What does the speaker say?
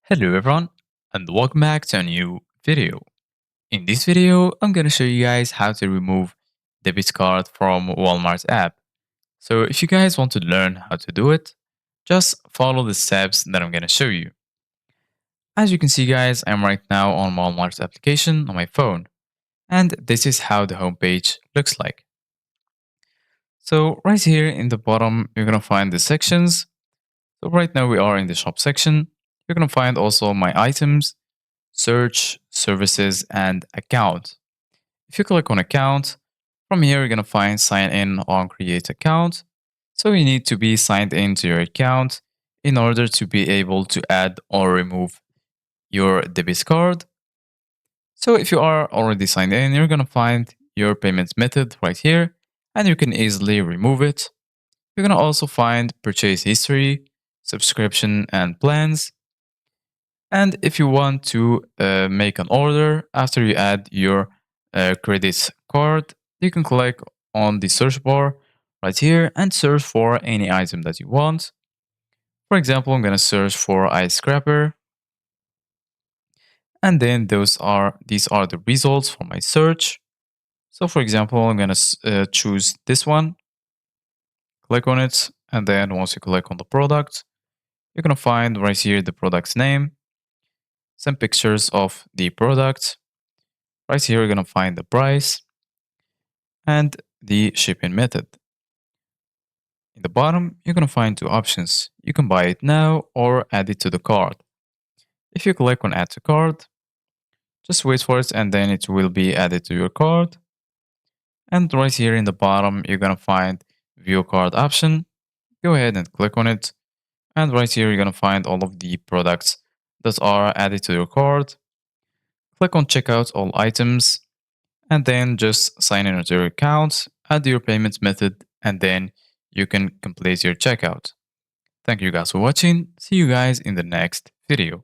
Hello everyone and welcome back to a new video. In this video, I'm going to show you guys how to remove debit card from Walmart app. So if you guys want to learn how to do it, just follow the steps that I'm going to show you. As you can see guys, I'm right now on Walmart's application on my phone. And this is how the homepage looks like. So right here in the bottom, you're going to find the sections. So right now we are in the shop section. You're going to find also my items, search, services, and account. If you click on account, from here you're going to find sign in on create account. So you need to be signed into your account in order to be able to add or remove your debit card. So if you are already signed in, you're going to find your payment method right here and you can easily remove it. You're going to also find purchase history, subscription and plans. And if you want to make an order after you add your credit card, you can click on the search bar right here and search for any item that you want. For example, I'm going to search for ice scraper. And then these are the results for my search. So for example, I'm going to choose this one, click on it. And then once you click on the product, you're going to find right here the product's name, some pictures of the product. Right here, you're going to find the price and the shipping method. In the bottom, you're going to find two options. You can buy it now or add it to the cart. If you click on add to cart, just wait for it and then it will be added to your cart. And right here in the bottom, you're going to find view cart option. Go ahead and click on it. And right here, you're going to find all of the products that are added to your cart. Click on checkout all items and then just sign in into your account, add your payment method, and then you can complete your checkout. Thank you guys for watching. See you guys in the next video.